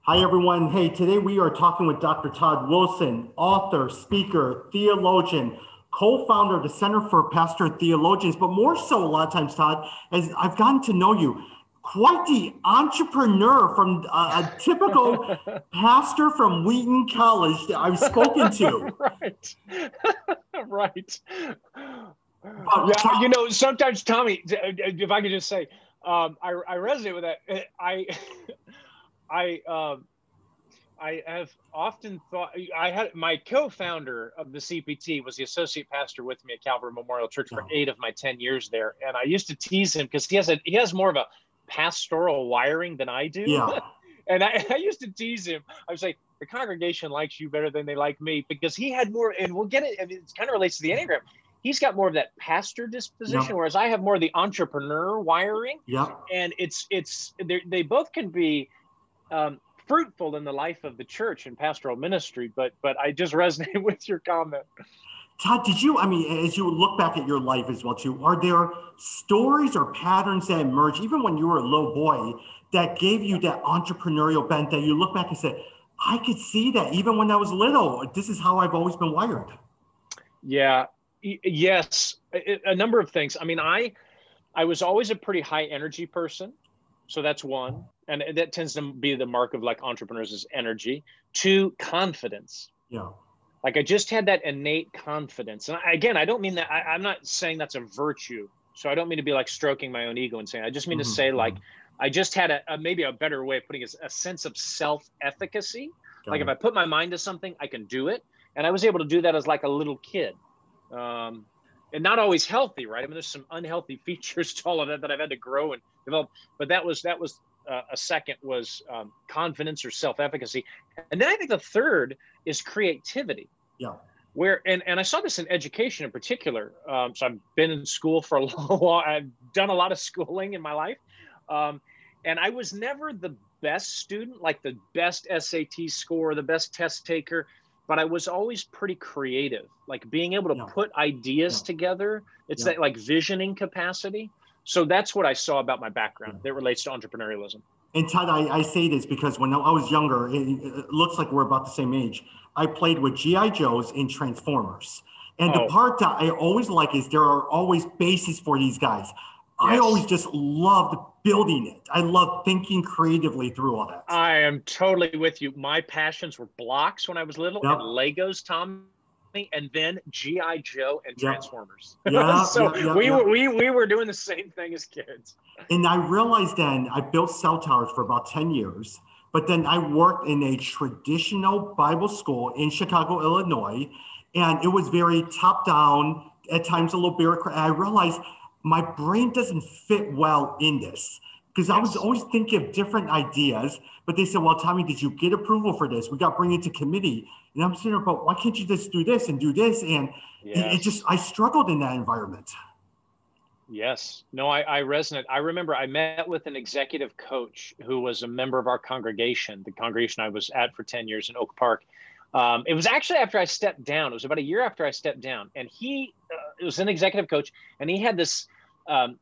Hi, everyone. Hey, today we are talking with Dr. Todd Wilson, author, speaker, theologian, co-founder of the Center for Pastor Theologians, but more so a lot of times, Todd, as I've gotten to know you, quite the entrepreneur from a typical pastor from Wheaton College that I've spoken to. Right. Right. But Yeah, sometimes Tommy, if I could just say, I resonate with that. I I have often thought I had my co-founder of the CPT was the associate pastor with me at Calvary Memorial Church for 8 of my 10 years there, and I used to tease him because he has more of a pastoral wiring than I do. yeah, And I used to tease him. I was like, the congregation likes you better than they like me, because he had more, and we'll get it. I mean, it kind of relates to the Enneagram. He's got more of that pastor disposition, yep, whereas I have more of the entrepreneur wiring. yep. And they both can be fruitful in the life of the church and pastoral ministry. But I just resonate with your comment. Todd, as you look back at your life as well, too, are there stories or patterns that emerge, even when you were a little boy, that gave you that entrepreneurial bent that you look back and say, I could see that even when I was little, this is how I've always been wired? Yeah. Yes. A number of things. I mean, I was always a pretty high energy person. So that's one. And that tends to be the mark of like entrepreneurs is energy. Two, confidence. Yeah. Like I just had that innate confidence. And again, I don't mean that, I'm not saying that's a virtue. So I don't mean to be like stroking my own ego and saying, I just mean to say like, I just had maybe a better way of putting it, a sense of self-efficacy. Like if I put my mind to something, I can do it. And I was able to do that as like a little kid. And not always healthy, right? I mean, there's some unhealthy features to all of that I've had to grow and develop. But that was a second was confidence or self-efficacy. And then I think the third is creativity. Yeah. And I saw this in education in particular. So I've been in school for a long while. I've done a lot of schooling in my life. And I was never the best student, like the best SAT score, the best test taker, but I was always pretty creative, like being able to put ideas together. It's that like visioning capacity. So that's what I saw about my background that relates to entrepreneurialism. And Todd, I say this because when I was younger, it looks like we're about the same age. I played with G.I. Joes and Transformers. And the part that I always like is there are always bases for these guys. Yes. I always just loved building it. I love thinking creatively through all that. I am totally with you. My passions were blocks when I was little and Legos, Tommy, and then G.I. Joe and Transformers. We were doing the same thing as kids. And I realized then I built cell towers for about 10 years, but then I worked in a traditional Bible school in Chicago, Illinois, and it was very top down, at times a little bureaucratic. I realized my brain doesn't fit well in this because I was always thinking of different ideas, but they said, well, Tommy, did you get approval for this? We got to bring it to committee. And I'm sitting there, but why can't you just do this and do this? And I struggled in that environment. Yes. No, I resonate. I remember I met with an executive coach who was a member of our congregation, the congregation I was at for 10 years in Oak Park. It was actually after I stepped down. It was about a year after I stepped down. And he was an executive coach, and he had this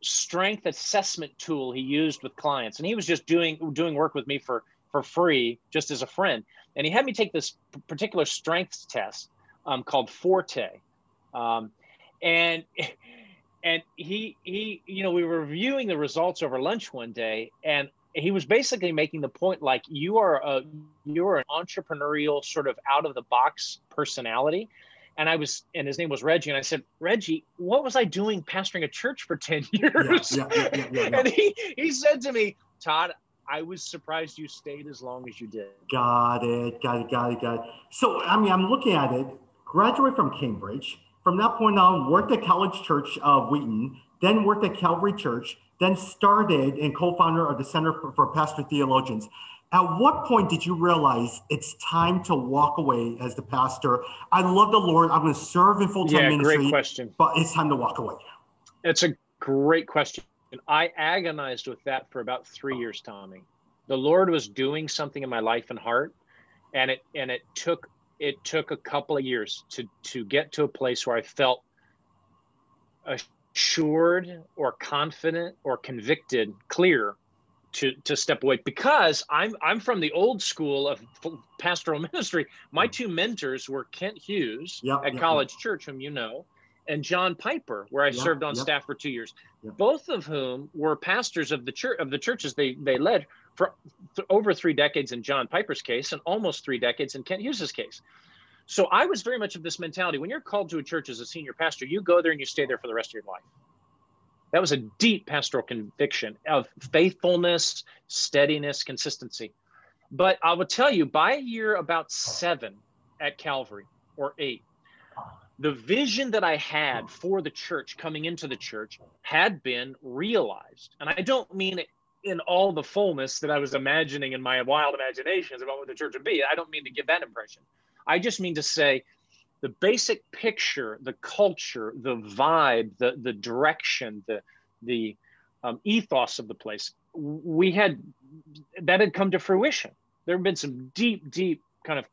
strength assessment tool he used with clients. And he was just doing work with me for free, just as a friend. And he had me take this particular strengths test called Forte. And he, we were reviewing the results over lunch one day, and he was basically making the point, like, you're an entrepreneurial sort of out of the box personality. And his name was Reggie. And I said, Reggie, what was I doing pastoring a church for 10 years? And he said to me, Todd, I was surprised you stayed as long as you did. Got it. So, I mean, I'm looking at it, graduated from Cambridge. From that point on, worked at College Church of Wheaton, then worked at Calvary Church, then started and co-founder of the Center for Pastor Theologians. At what point did you realize it's time to walk away as the pastor? I love the Lord. I'm going to serve in full-time ministry. Great question. But it's time to walk away. It's a great question. I agonized with that for about 3 years, Tommy. The Lord was doing something in my life and heart, and it took a couple of years to get to a place where I felt assured or confident or convicted, clear to step away, because I'm from the old school of pastoral ministry. My two mentors were Kent Hughes at College Church, whom you know, and John Piper, where I served on staff for 2 years, both of whom were pastors of the churches they led for over 3 decades in John Piper's case, and almost 3 decades in Kent Hughes's case. So I was very much of this mentality. When you're called to a church as a senior pastor, you go there and you stay there for the rest of your life. That was a deep pastoral conviction of faithfulness, steadiness, consistency. But I will tell you, by year about 7 at Calvary, or 8, the vision that I had for the church coming into the church had been realized. And I don't mean it in all the fullness that I was imagining in my wild imaginations about what the church would be. I don't mean to give that impression. I just mean to say the basic picture, the culture, the vibe, the direction, the ethos of the place, that had come to fruition. There have been some deep kind of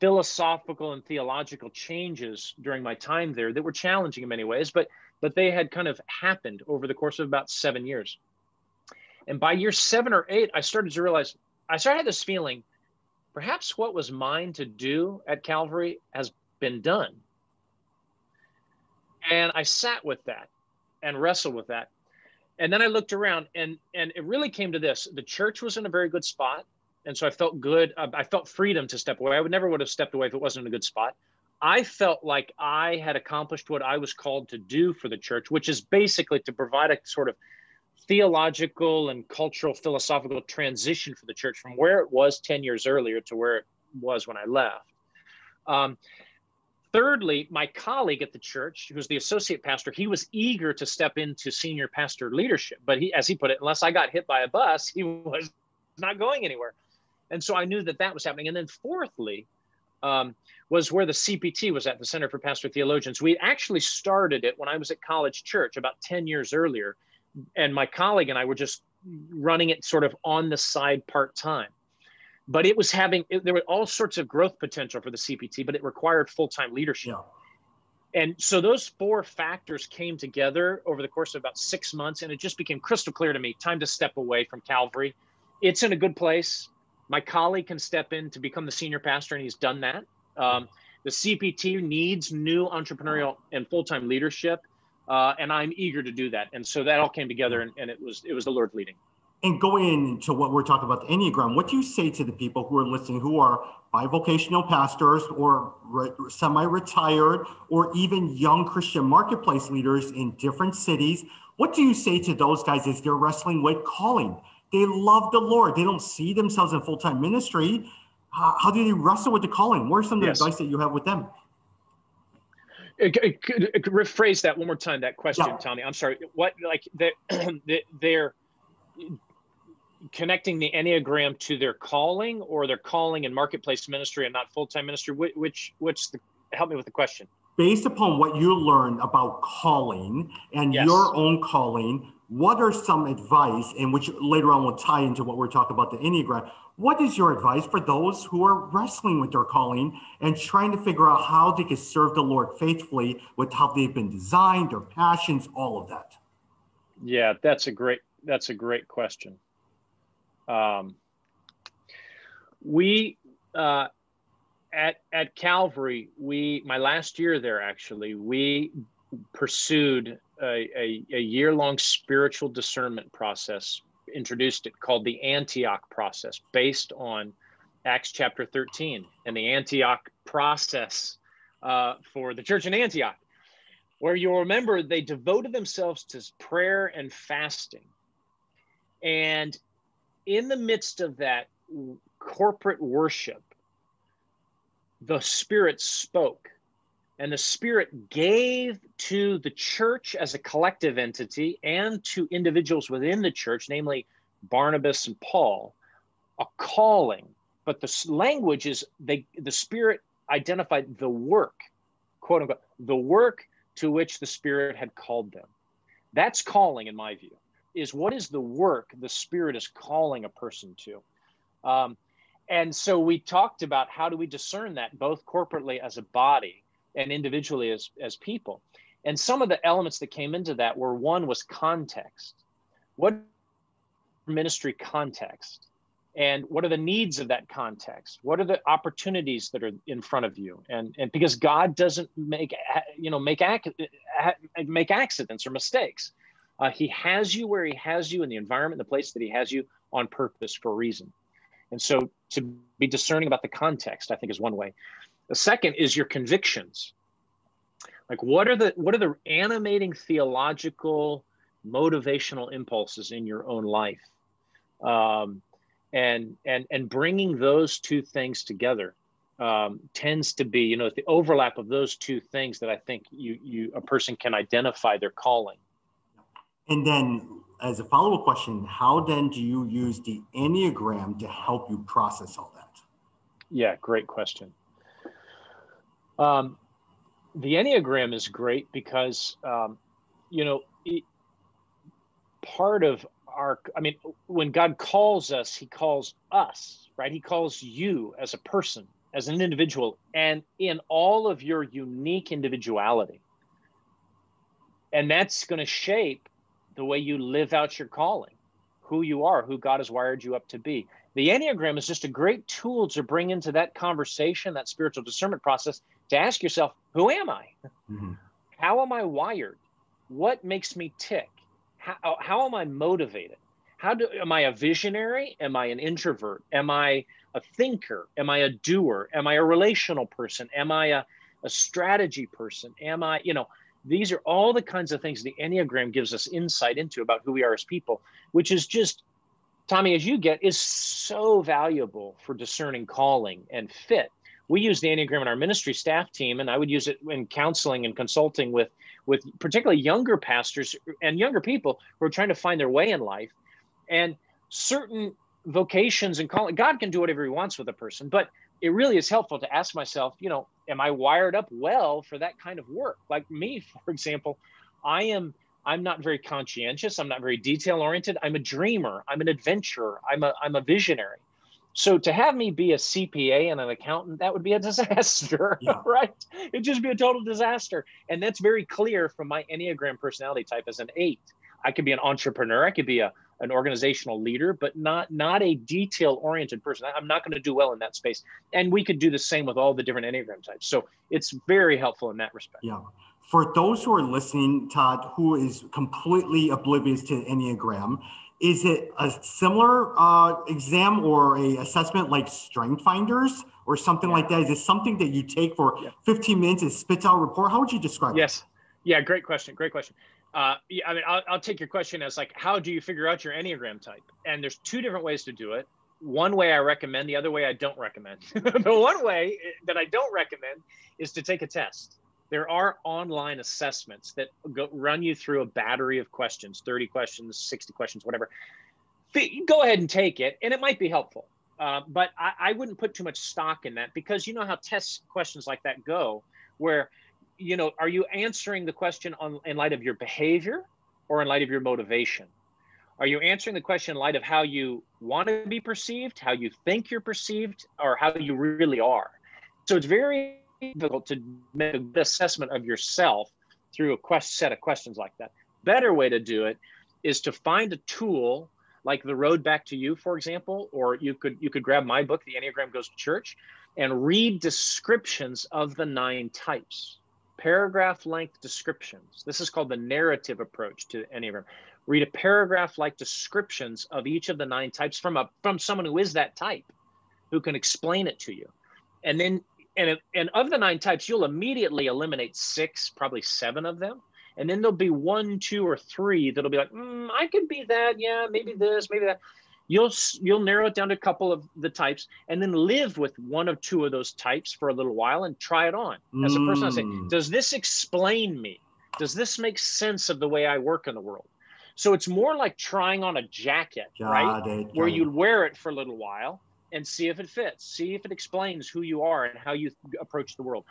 philosophical and theological changes during my time there that were challenging in many ways, but they had kind of happened over the course of about 7 years. And by year 7 or 8, I started to realize, I started to have this feeling, perhaps what was mine to do at Calvary has been done. And I sat with that and wrestled with that. And then I looked around, and it really came to this. The church was in a very good spot. And so I felt good. I felt freedom to step away. I never would have stepped away if it wasn't in a good spot. I felt like I had accomplished what I was called to do for the church, which is basically to provide a sort of theological and cultural, philosophical transition for the church from where it was 10 years earlier to where it was when I left. Thirdly, my colleague at the church, who was the associate pastor, he was eager to step into senior pastor leadership. But he, as he put it, unless I got hit by a bus, he was not going anywhere. And so I knew that was happening. And then fourthly, was where the CPT was at, the Center for Pastoral Theologians. We actually started it when I was at College Church about 10 years earlier. And my colleague and I were just running it sort of on the side part-time. But it was there were all sorts of growth potential for the CPT, but it required full-time leadership. Yeah. And so those 4 factors came together over the course of about 6 months, and it just became crystal clear to me, time to step away from Calvary. It's in a good place. My colleague can step in to become the senior pastor, and he's done that. The CPT needs new entrepreneurial and full-time leadership, and I'm eager to do that. And so that all came together, and it was the Lord leading. And going into what we're talking about, the Enneagram, what do you say to the people who are listening, who are bivocational pastors or semi-retired or even young Christian marketplace leaders in different cities? What do you say to those guys as they're wrestling with calling? They love the Lord. They don't see themselves in full-time ministry. How do they wrestle with the calling? What are some of the advice that you have with them? Rephrase that one more time, that question, Tommy. I'm sorry. What, like, they're connecting the Enneagram to their calling, or their calling in marketplace ministry and not full-time ministry? Help me with the question. Based upon what you learned about calling and your own calling, what are some advice, and which later on will tie into what we're talking about, the Enneagram? What is your advice for those who are wrestling with their calling and trying to figure out how they can serve the Lord faithfully with how they've been designed, their passions, all of that? Yeah, that's a great question. We at Calvary, my last year there, actually, we pursued a year-long spiritual discernment process, introduced it, called the Antioch process, based on Acts chapter 13 and the Antioch process for the church in Antioch, where you'll remember they devoted themselves to prayer and fasting. And in the midst of that corporate worship, the Spirit spoke, and the Spirit gave to the church as a collective entity and to individuals within the church, namely Barnabas and Paul, a calling. But the language is, the Spirit identified the work, quote unquote, the work to which the Spirit had called them. That's calling, in my view, is what is the work the Spirit is calling a person to. And so we talked about how do we discern that, both corporately as a body and individually as people. And some of the elements that came into that were, one was context. What ministry context? And what are the needs of that context? What are the opportunities that are in front of you? And because God doesn't make accidents or mistakes. He has you where he has you in the environment, the place that he has you on purpose for a reason. And so to be discerning about the context, I think, is one way. The second is your convictions. Like, what are the animating theological motivational impulses in your own life? And bringing those two things together tends to be, the overlap of those two things that I think a person can identify their calling. And then, as a follow-up question, how then do you use the Enneagram to help you process all that? Yeah, great question. The Enneagram is great because, part of when God calls us, he calls us, right? He calls you as a person, as an individual, and in all of your unique individuality. And that's going to shape the way you live out your calling, who you are, who God has wired you up to be. The Enneagram is just a great tool to bring into that conversation, that spiritual discernment process, to ask yourself, who am I? Mm-hmm. How am I wired? What makes me tick? How am I motivated? Am I a visionary? Am I an introvert? Am I a thinker? Am I a doer? Am I a relational person? Am I a strategy person? These are all the kinds of things the Enneagram gives us insight into about who we are as people, which is just, Tommy, as you get, is so valuable for discerning calling and fit. We use the Enneagram in our ministry staff team, and I would use it in counseling and consulting with particularly younger pastors and younger people who are trying to find their way in life. And certain vocations and calling, God can do whatever he wants with a person, but it really is helpful to ask myself, am I wired up well for that kind of work? Like me, for example, I'm not very conscientious. I'm not very detail oriented. I'm a dreamer. I'm an adventurer. I'm a visionary. So to have me be a CPA and an accountant, that would be a disaster, right? It'd just be a total disaster. And that's very clear from my Enneagram personality type as an 8. I could be an entrepreneur. I could be an organizational leader, but not a detail-oriented person. I'm not going to do well in that space. And we could do the same with all the different Enneagram types. So it's very helpful in that respect. Yeah. For those who are listening, Todd, who is completely oblivious to Enneagram, is it a similar exam or a assessment like Strength Finders or something like that? Is it something that you take for 15 minutes and spits out a report? How would you describe it? Yes. Yeah, great question. I'll take your question as like, how do you figure out your Enneagram type? And there's two different ways to do it. One way I recommend, the other way I don't recommend. The one way that I don't recommend is to take a test. There are online assessments that run you through a battery of questions, 30 questions, 60 questions, whatever. Go ahead and take it, and it might be helpful. But I wouldn't put too much stock in that, because you know how test questions like that go, where, are you answering the question in light of your behavior or in light of your motivation? Are you answering the question in light of how you want to be perceived, how you think you're perceived, or how you really are? So it's very difficult to make a good assessment of yourself through a set of questions like that. Better way to do it is to find a tool like The Road Back to You, for example, or you could grab my book, The Enneagram Goes to Church, and read descriptions of the 9 types. Paragraph length descriptions. This is called the narrative approach to Enneagram. Read a paragraph like descriptions of each of the 9 types from someone who is that type, who can explain it to you. And then, and of the 9 types, you'll immediately eliminate 6, probably 7 of them. And then there'll be 1, 2, or 3 that'll be like, I could be that. Yeah, maybe this, maybe that. You'll narrow it down to a couple of the types, and then live with 1 or 2 of those types for a little while and try it on. As a person, I say, does this explain me? Does this make sense of the way I work in the world? So it's more like trying on a jacket, where you wear it for a little while and see if it fits, see if it explains who you are and how you approach the world.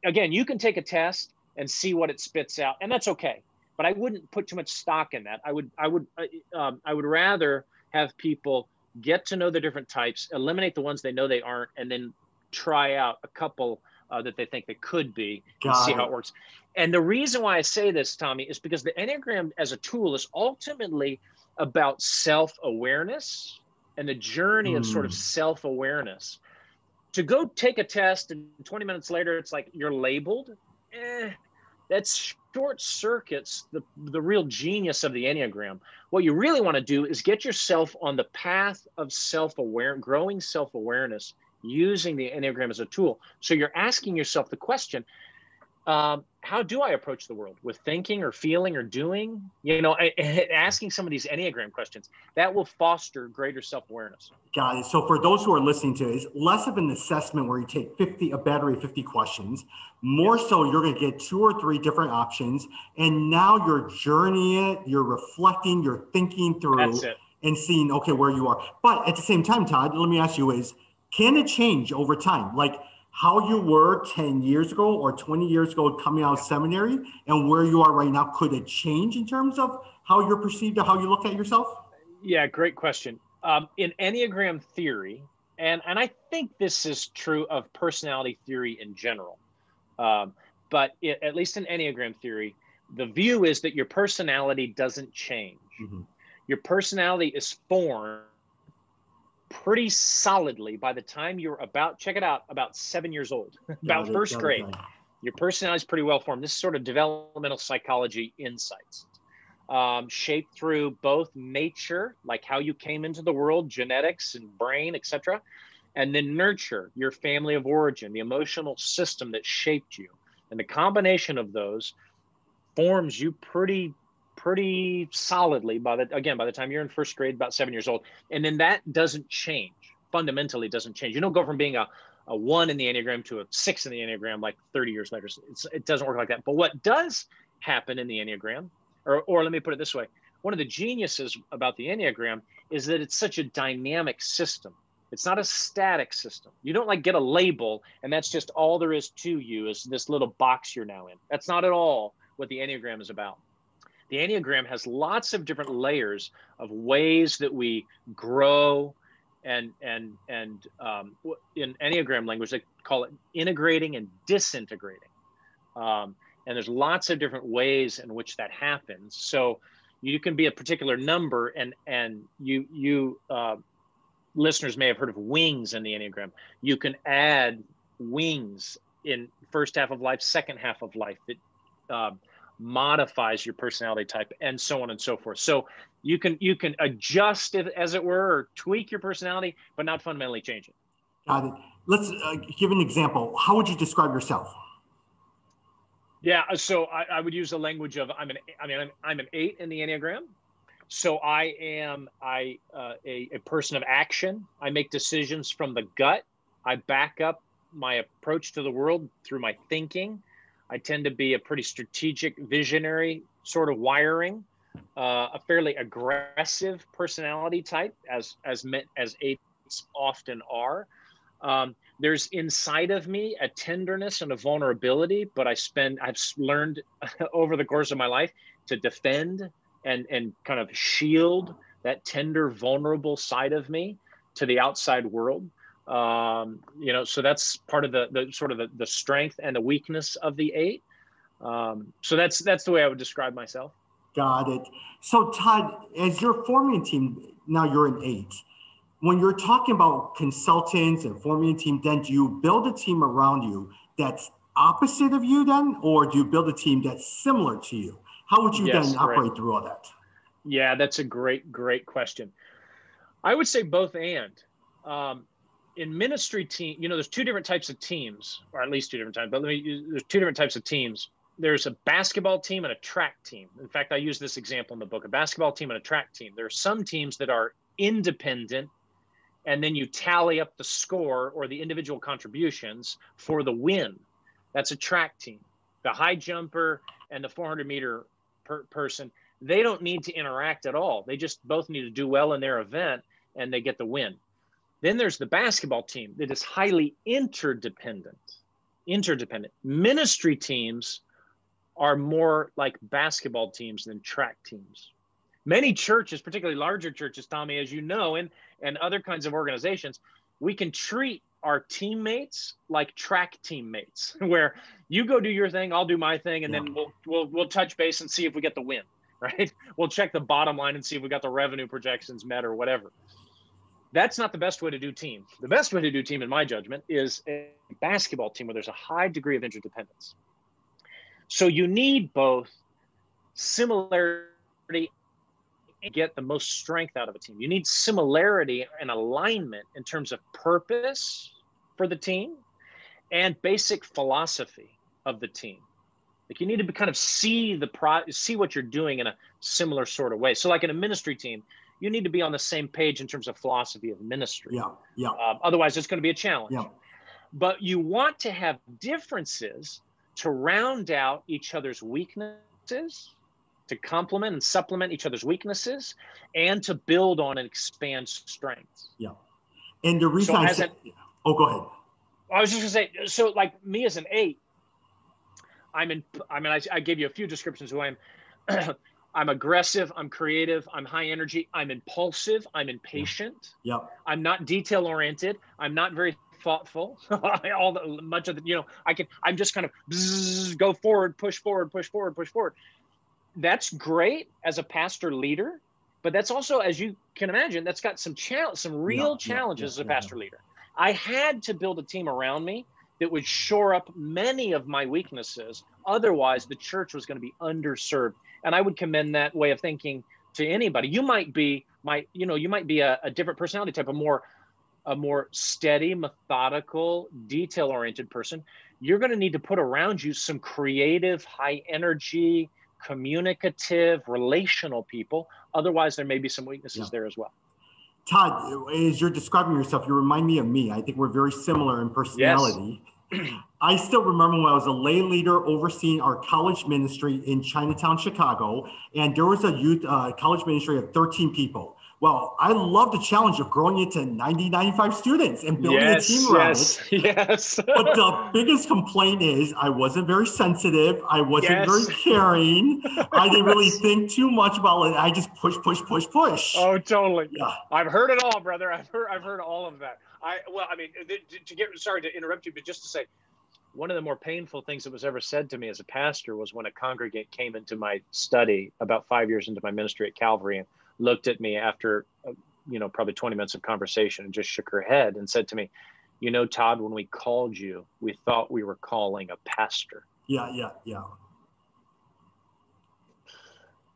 Again, you can take a test and see what it spits out, and that's okay. But I wouldn't put too much stock in that. I would rather have people get to know the different types, eliminate the ones they know they aren't, and then try out a couple that they think they could be, and Got see it. how it works. And the reason why I say this, Tommy, is because the Enneagram as a tool is ultimately about self-awareness and the journey of sort of self-awareness. To go take a test and 20 minutes later, it's like you're labeled, that short circuits the real genius of the Enneagram. What you really want to do is get yourself on the path of growing self-awareness using the Enneagram as a tool. So you're asking yourself the question, how do I approach the world? With thinking or feeling or doing? Asking some of these Enneagram questions, that will foster greater self-awareness. Got it. So for those who are listening to it, it's less of an assessment where you take a battery of 50 questions. More so, you're going to get 2 or 3 different options. And now you're journeying it, you're reflecting, you're thinking through and seeing, okay, where you are. But at the same time, Todd, let me ask you can it change over time? Like how you were 10 years ago or 20 years ago coming out of seminary and where you are right now, could it change in terms of how you're perceived or how you look at yourself? Yeah, great question. In Enneagram theory, and I think this is true of personality theory in general, but at least in Enneagram theory, the view is that your personality doesn't change. Mm-hmm. Your personality is formed pretty solidly by the time you're about 7 years old, about first grade. Your personality is pretty well formed. This is sort of developmental psychology insights. Shaped through both nature, like how you came into the world, genetics and brain, etc., and then nurture, your family of origin, the emotional system that shaped you. And the combination of those forms you pretty solidly by the time you're in first grade, about 7 years old. And then that doesn't change, fundamentally doesn't change. You don't go from being a 1 in the Enneagram to a 6 in the Enneagram like 30 years later. It doesn't work like that. But what does happen in the Enneagram, or let me put it this way, one of the geniuses about the Enneagram is that it's such a dynamic system. It's not a static system. You don't like get a label and that's just all there is to you is this little box you're now in. That's not at all what the Enneagram is about. The Enneagram has lots of different layers of ways that we grow, and in Enneagram language, they call it integrating and disintegrating. And there's lots of different ways in which that happens. So you can be a particular number, and you listeners may have heard of wings in the Enneagram. You can add wings in first half of life, second half of life that modifies your personality type, and so on and so forth. So you can adjust it, as it were, or tweak your personality, but not fundamentally change it. Got it. Let's give an example. How would you describe yourself? Yeah, so I would use the language of I'm an 8 in the Enneagram. So I am a person of action. I make decisions from the gut. I back up my approach to the world through my thinking. I tend to be a pretty strategic, visionary sort of wiring, a fairly aggressive personality type, as 8s often are. There's inside of me a tenderness and a vulnerability, but I've learned over the course of my life to defend and kind of shield that tender, vulnerable side of me to the outside world. So that's part of the sort of the strength and the weakness of the 8. So that's the way I would describe myself. Got it. So Todd, as you're forming a team, now you're an 8. When you're talking about consultants and forming a team, then do you build a team around you that's opposite of you then, or do you build a team that's similar to you? How would you then operate through all that? Yeah, that's a great question. I would say both and. In ministry team, there's 2 different types of teams, or at least 2 different types, but there's 2 different types of teams. There's a basketball team and a track team. In fact, I use this example in the book, a basketball team and a track team. There are some teams that are independent, and then you tally up the score or the individual contributions for the win. That's a track team. The high jumper and the 400-meter person, they don't need to interact at all. They just both need to do well in their event, and they get the win. Then there's the basketball team that is highly interdependent. Ministry teams are more like basketball teams than track teams. Many churches, particularly larger churches, Tommy, as you know, and other kinds of organizations, we can treat our teammates like track teammates, where you go do your thing, I'll do my thing, and then we'll touch base and see if we get the win, right? We'll check the bottom line and see if we got the revenue projections met or whatever. That's not the best way to do team. The best way to do team, in my judgment, is a basketball team where there's a high degree of interdependence. So you need both similarity and get the most strength out of a team. You need similarity and alignment in terms of purpose for the team and basic philosophy of the team. Like you need to kind of see what you're doing in a similar sort of way. So like in a ministry team, you need to be on the same page in terms of philosophy of ministry. Otherwise, it's going to be a challenge. But you want to have differences to round out each other's weaknesses, to complement and supplement each other's weaknesses, and to build on and expand strengths. And the reason go ahead. I was just going to say, so like me as an 8, I gave you a few descriptions of who I am. I'm aggressive, I'm creative, I'm high energy, I'm impulsive, I'm impatient. I'm not detail oriented, I'm not very thoughtful. Much of the, I'm just kind of go forward, push forward, push forward, push forward. That's great as a pastor leader, but that's also, as you can imagine, that's got some real challenges as a pastor leader. I had to build a team around me that would shore up many of my weaknesses. Otherwise, the church was going to be underserved. And I would commend that way of thinking to anybody. You might be a different personality type, a more steady, methodical, detail-oriented person. You're going to need to put around you some creative, high energy, communicative, relational people. Otherwise, there may be some weaknesses there as well. Todd, as you're describing yourself, you remind me of me. I think we're very similar in personality. Yes. I still remember when I was a lay leader overseeing our college ministry in Chinatown, Chicago, and there was a youth college ministry of 13 people. Well, I love the challenge of growing it to 90, 95 students and building a team around it. Yes. But the biggest complaint is I wasn't very sensitive. I wasn't very caring. I didn't really think too much about it. I just push. Oh, totally. Yeah. I've heard it all, brother. I've heard all of that. Sorry to interrupt you, but just to say, one of the more painful things that was ever said to me as a pastor was when a congregant came into my study about 5 years into my ministry at Calvary and looked at me after, probably 20 minutes of conversation and just shook her head and said to me, Todd, when we called you, we thought we were calling a pastor. Yeah.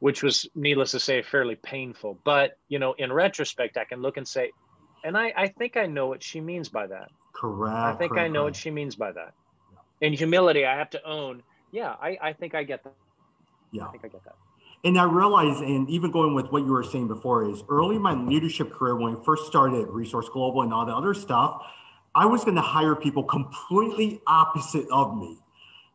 Which was, needless to say, fairly painful. But, in retrospect, I can look and say, and I think I know what she means by that. Correct. I think I know what she means by that. In humility, I have to own, I think I get that. Yeah. I think I get that. And I realized, and even going with what you were saying before, is early in my leadership career, when I first started at Resource Global and all the other stuff, I was going to hire people completely opposite of me.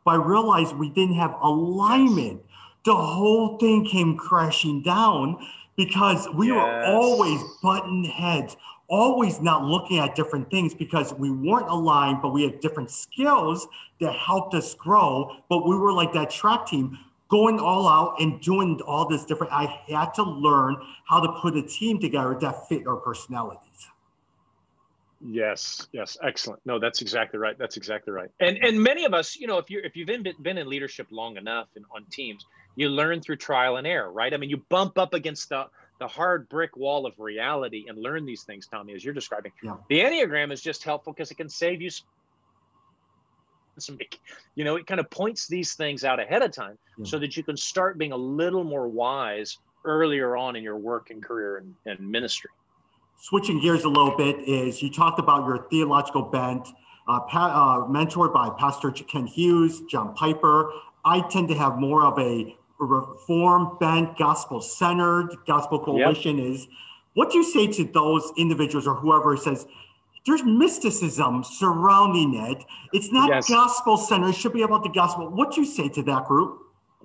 But I realized we didn't have alignment. The whole thing came crashing down because we were always button heads, always not looking at different things because we weren't aligned, but we had different skills that helped us grow. But we were like that track team, going all out and doing all this different. I had to learn how to put a team together that fit our personalities. Yes. Excellent. No, that's exactly right. And many of us, if you've been in leadership long enough and on teams, you learn through trial and error, right? I mean, you bump up against the hard brick wall of reality and learn these things, Tommy, as you're describing. Yeah. The Enneagram is just helpful because it can save you it kind of points these things out ahead of time so that you can start being a little more wise earlier on in your work and career and ministry. Switching gears a little bit is you talked about your theological bent, mentored by Pastor Ken Hughes, John Piper. I tend to have more of a reform bent, gospel-centered. Gospel Coalition is. What do you say to those individuals or whoever says, there's mysticism surrounding it. It's not gospel-centered. It should be about the gospel. What do you say to that group?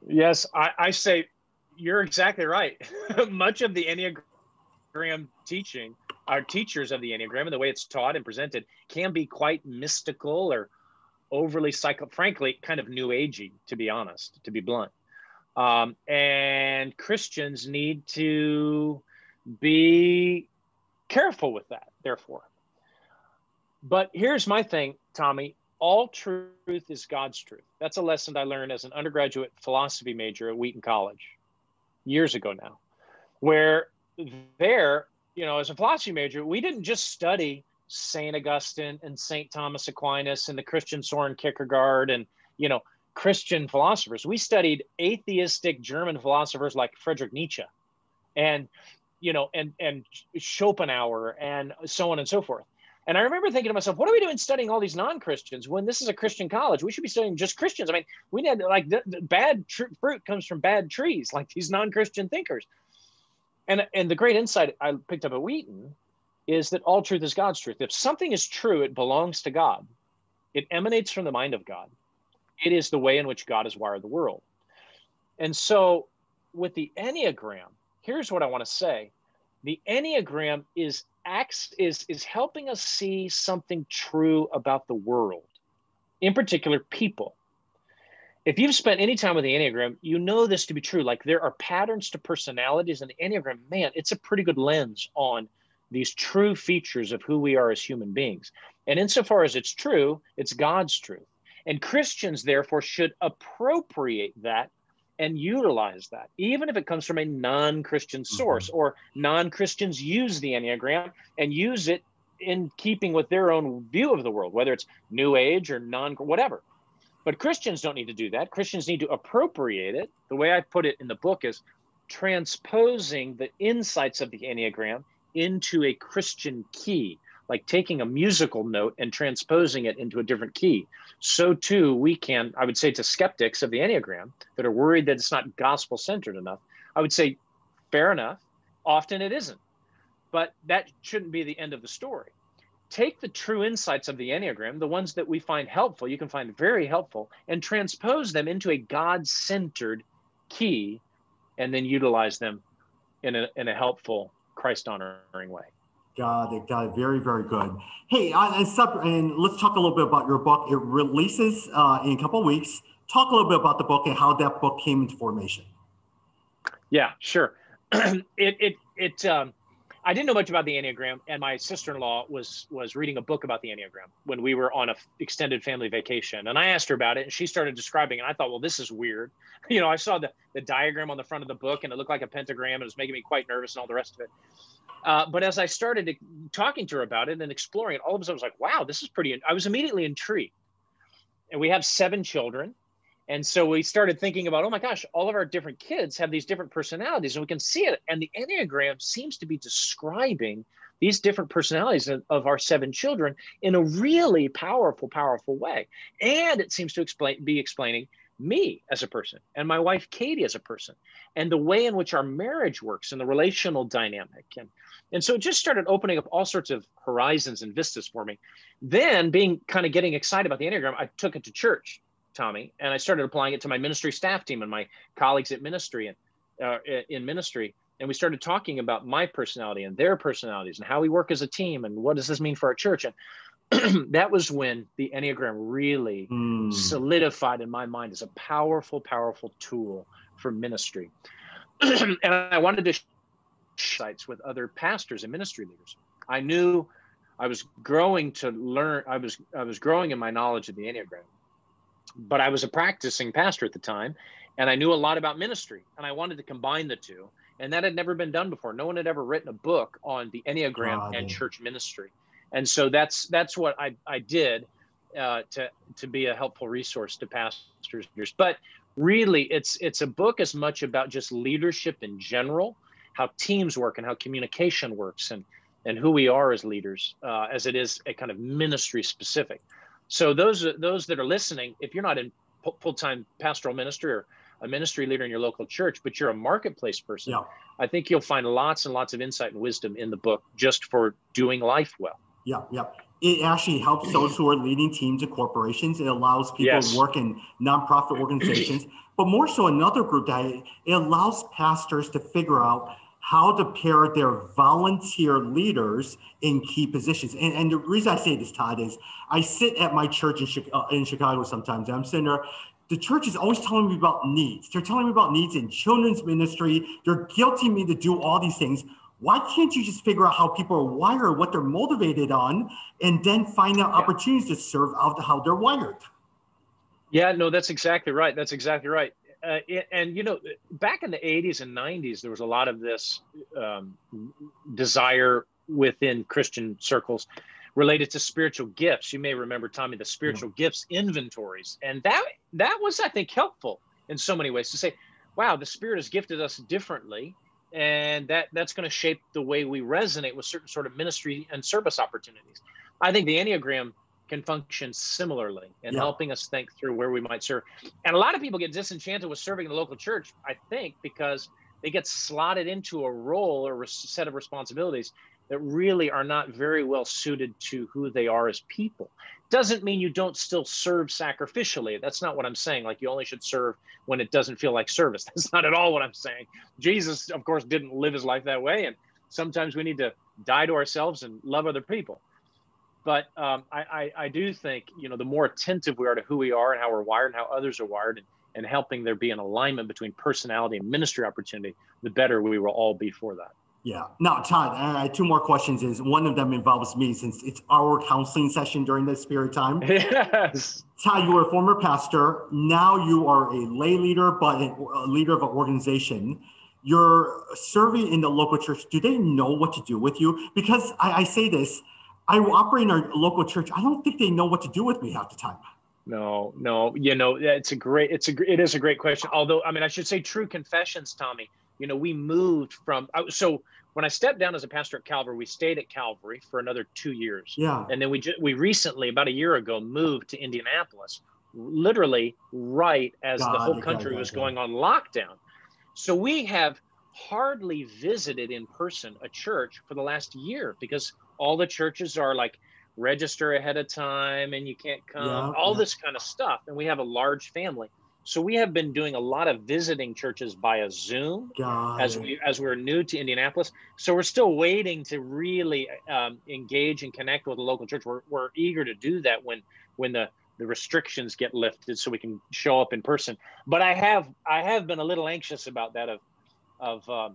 Yes, I say you're exactly right. Much of the Enneagram teaching, our teachers of the Enneagram and the way it's taught and presented can be quite mystical or overly frankly, kind of new agey, to be honest, to be blunt. And Christians need to be careful with that, therefore. But here's my thing, Tommy. All truth is God's truth. That's a lesson I learned as an undergraduate philosophy major at Wheaton College years ago now, where there, as a philosophy major, we didn't just study St. Augustine and St. Thomas Aquinas and the Christian Soren Kierkegaard and, Christian philosophers. We studied atheistic German philosophers like Friedrich Nietzsche and, and Schopenhauer and so on and so forth. And I remember thinking to myself, what are we doing studying all these non-Christians when this is a Christian college? We should be studying just Christians. I mean, we need the bad fruit comes from bad trees, like these non-Christian thinkers. And the great insight I picked up at Wheaton is that all truth is God's truth. If something is true, it belongs to God. It emanates from the mind of God. It is the way in which God has wired the world. And so with the Enneagram, here's what I want to say. The Enneagram is helping us see something true about the world, in particular, people. If you've spent any time with the Enneagram, you know this to be true. Like there are patterns to personalities, and the Enneagram, man, it's a pretty good lens on these true features of who we are as human beings. And insofar as it's true, it's God's truth. And Christians, therefore, should appropriate that and utilize that, even if it comes from a non-Christian source, or non-Christians use the Enneagram and use it in keeping with their own view of the world, whether it's New Age or whatever. But Christians don't need to do that. Christians need to appropriate it. The way I put it in the book is transposing the insights of the Enneagram into a Christian key, like taking a musical note and transposing it into a different key. So too, we can, I would say to skeptics of the Enneagram that are worried that it's not gospel-centered enough, I would say, fair enough. Often it isn't. But that shouldn't be the end of the story. Take the true insights of the Enneagram, the ones that we find helpful, you can find very helpful, and transpose them into a God-centered key, and then utilize them in a helpful, Christ-honoring way. Got it. Very, very good. Hey, and let's talk a little bit about your book. It releases in a couple of weeks. Talk a little bit about the book and how that book came into formation. Yeah, sure. I didn't know much about the Enneagram, and my sister-in-law was reading a book about the Enneagram when we were on an extended family vacation. And I asked her about it, and she started describing it. And I thought, well, this is weird. I saw the diagram on the front of the book, and it looked like a pentagram, and it was making me quite nervous and all the rest of it. But as I started talking to her about it and exploring it, all of a sudden I was like, wow, this is I was immediately intrigued. And we have 7 children. And so we started thinking about, oh my gosh, all of our different kids have these different personalities, and we can see it. And the Enneagram seems to be describing these different personalities of our 7 children in a really powerful, powerful way. And it seems to be explaining me as a person and my wife, Katie, as a person, and the way in which our marriage works and the relational dynamic. And so it just started opening up all sorts of horizons and vistas for me. Then getting excited about the Enneagram, I took it to church, Tommy, and I started applying it to my ministry staff team and my colleagues at ministry and in ministry. And we started talking about my personality and their personalities and how we work as a team and what does this mean for our church. And that was when the Enneagram really solidified in my mind as a powerful, powerful tool for ministry. And I wanted to share sites with other pastors and ministry leaders. I knew I was growing to learn. I was growing in my knowledge of the Enneagram, but I was a practicing pastor at the time, and I knew a lot about ministry, and I wanted to combine the two. And that had never been done before. No one had ever written a book on the Enneagram and church ministry. And so that's what I did to be a helpful resource to pastors. But really, it's a book as much about just leadership in general, how teams work and how communication works, and who we are as leaders, as it is a kind of ministry specific. So those that are listening, if you're not in full-time pastoral ministry or a ministry leader in your local church, but you're a marketplace person, I think you'll find lots and lots of insight and wisdom in the book just for doing life well. Yeah. It actually helps those who are leading teams and corporations. It allows people to work in nonprofit organizations, but more so another group that it allows pastors to figure out how to pair their volunteer leaders in key positions. And the reason I say this, Todd, is I sit at my church in Chicago sometimes, and I'm sitting there. The church is always telling me about needs. They're telling me about needs in children's ministry. They're guilting me to do all these things. Why can't you just figure out how people are wired, what they're motivated on, and then find out opportunities to serve out how they're wired? Yeah, no, that's exactly right. That's exactly right. And, back in the 80s and 90s, there was a lot of this desire within Christian circles related to spiritual gifts. You may remember, Tommy, the spiritual gifts inventories. And that was, I think, helpful in so many ways to say, wow, the Spirit has gifted us differently. And that's going to shape the way we resonate with certain sort of ministry and service opportunities. I think the Enneagram can function similarly in helping us think through where we might serve. And a lot of people get disenchanted with serving in the local church, I think, because they get slotted into a role or a set of responsibilities that really are not very well suited to who they are as people. Doesn't mean you don't still serve sacrificially. That's not what I'm saying. Like, you only should serve when it doesn't feel like service. That's not at all what I'm saying. Jesus, of course, didn't live his life that way. And sometimes we need to die to ourselves and love other people. But I do think, the more attentive we are to who we are and how we're wired and how others are wired, and helping there be an alignment between personality and ministry opportunity, the better we will all be for that. Yeah. Now, Todd, I have two more questions. One of them involves me, since it's our counseling session during this period of time. Yes. Todd, you were a former pastor. Now you are a lay leader, but a leader of an organization. You're serving in the local church. Do they know what to do with you? Because I say this, I operate in our local church. I don't think they know what to do with me half the time. No, it is a great question. Although, I should say true confessions, Tommy. We moved from, so when I stepped down as a pastor at Calvary, we stayed at Calvary for another 2 years. Yeah. And then we recently, about a year ago, moved to Indianapolis, literally right as the whole country was going on lockdown. So we have hardly visited in person a church for the last year, because all the churches are like, register ahead of time and you can't come, this kind of stuff. And we have a large family. So we have been doing a lot of visiting churches via Zoom as we're new to Indianapolis. So we're still waiting to really engage and connect with the local church. We're eager to do that when the restrictions get lifted, so we can show up in person. But I have been a little anxious about that of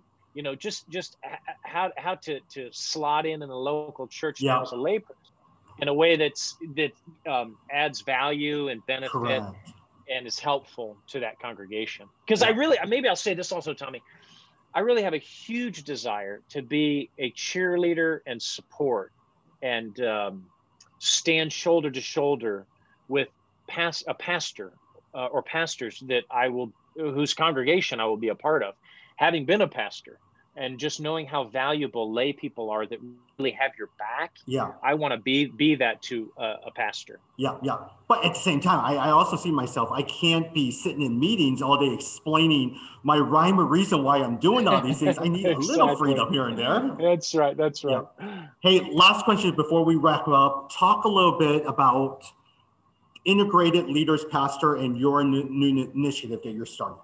just how to slot in the local church now as a layperson in a way that adds value and benefit. Correct. And is helpful to that congregation. Because maybe I'll say this also, Tommy, I really have a huge desire to be a cheerleader and support and stand shoulder to shoulder with a pastor or pastors whose congregation I will be a part of. Having been a pastor and just knowing how valuable lay people are that really have your back. Yeah. I want to be that to a pastor. Yeah. But at the same time, I also see myself, I can't be sitting in meetings all day explaining my rhyme or reason why I'm doing all these things. I need a little freedom here and there. That's right. Yeah. Hey, last question before we wrap up. Talk a little bit about Integrated Leaders Pastor and your new initiative that you're starting.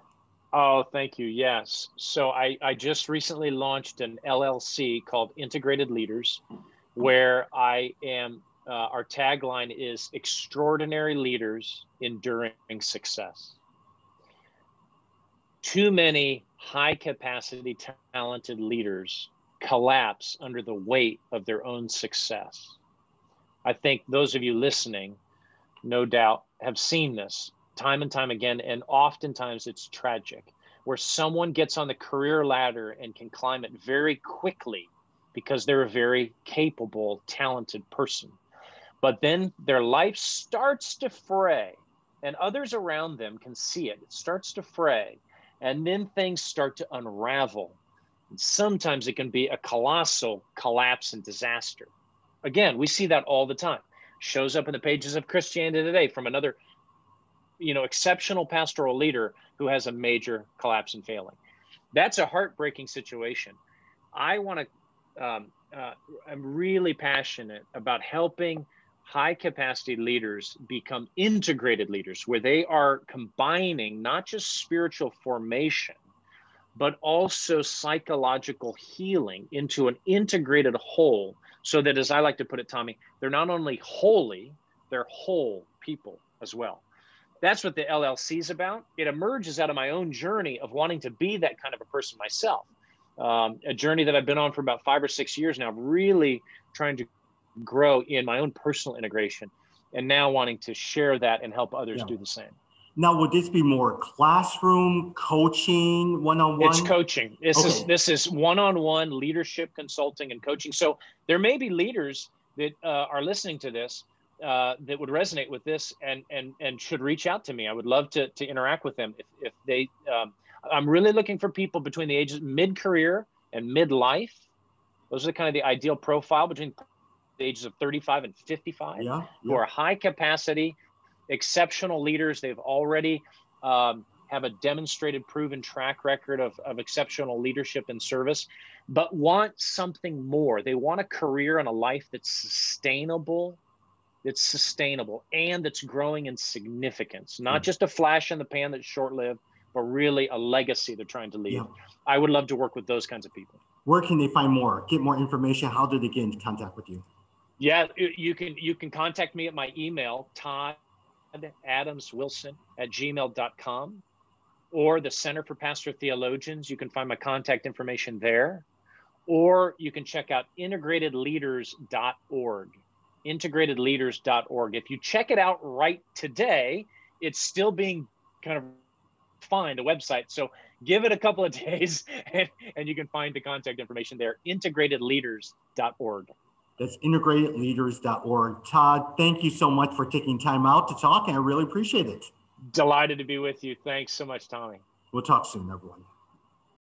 Oh, thank you. Yes. So I just recently launched an LLC called Integrated Leaders, where I am, our tagline is Extraordinary Leaders Enduring Success. Too many high capacity, talented leaders collapse under the weight of their own success. I think those of you listening, no doubt, have seen this time and time again, and oftentimes it's tragic, where someone gets on the career ladder and can climb it very quickly because they're a very capable, talented person. But then their life starts to fray, and others around them can see it. It starts to fray, and then things start to unravel. And sometimes it can be a colossal collapse and disaster. Again, we see that all the time. Shows up in the pages of Christianity Today from another exceptional pastoral leader who has a major collapse and failing. That's a heartbreaking situation. I'm really passionate about helping high capacity leaders become integrated leaders, where they are combining not just spiritual formation, but also psychological healing into an integrated whole, so that, as I like to put it, Tommy, they're not only holy, they're whole people as well. That's what the LLC is about. It emerges out of my own journey of wanting to be that kind of a person myself. a journey that I've been on for about 5 or 6 years now, really trying to grow in my own personal integration, and now wanting to share that and help others do the same. Now, would this be more classroom coaching, one-on-one? It's coaching. This is one-on-one leadership consulting and coaching. So there may be leaders that are listening to this that would resonate with this and should reach out to me. I would love to interact with them if they. I'm really looking for people between the ages mid-career and midlife. Those are kind of the ideal profile between the ages of 35 and 55, who are high capacity, exceptional leaders. They've already have a demonstrated, proven track record of exceptional leadership and service, but want something more. They want a career and a life that's sustainable, and that's growing in significance, not just a flash in the pan that's short-lived, but really a legacy they're trying to leave. I would love to work with those kinds of people. Where can they find more, get more information? How do they get in contact with you? Yeah, you can contact me at my email, toddadamswilson@gmail.com, or the Center for Pastor Theologians. You can find my contact information there, or you can check out integratedleaders.org. Integratedleaders.org. If you check it out right today, it's still being kind of find a website. So give it a couple of days and you can find the contact information there, integratedleaders.org. That's integratedleaders.org. Todd, thank you so much for taking time out to talk, and I really appreciate it. Delighted to be with you. Thanks so much, Tommy. We'll talk soon, everyone.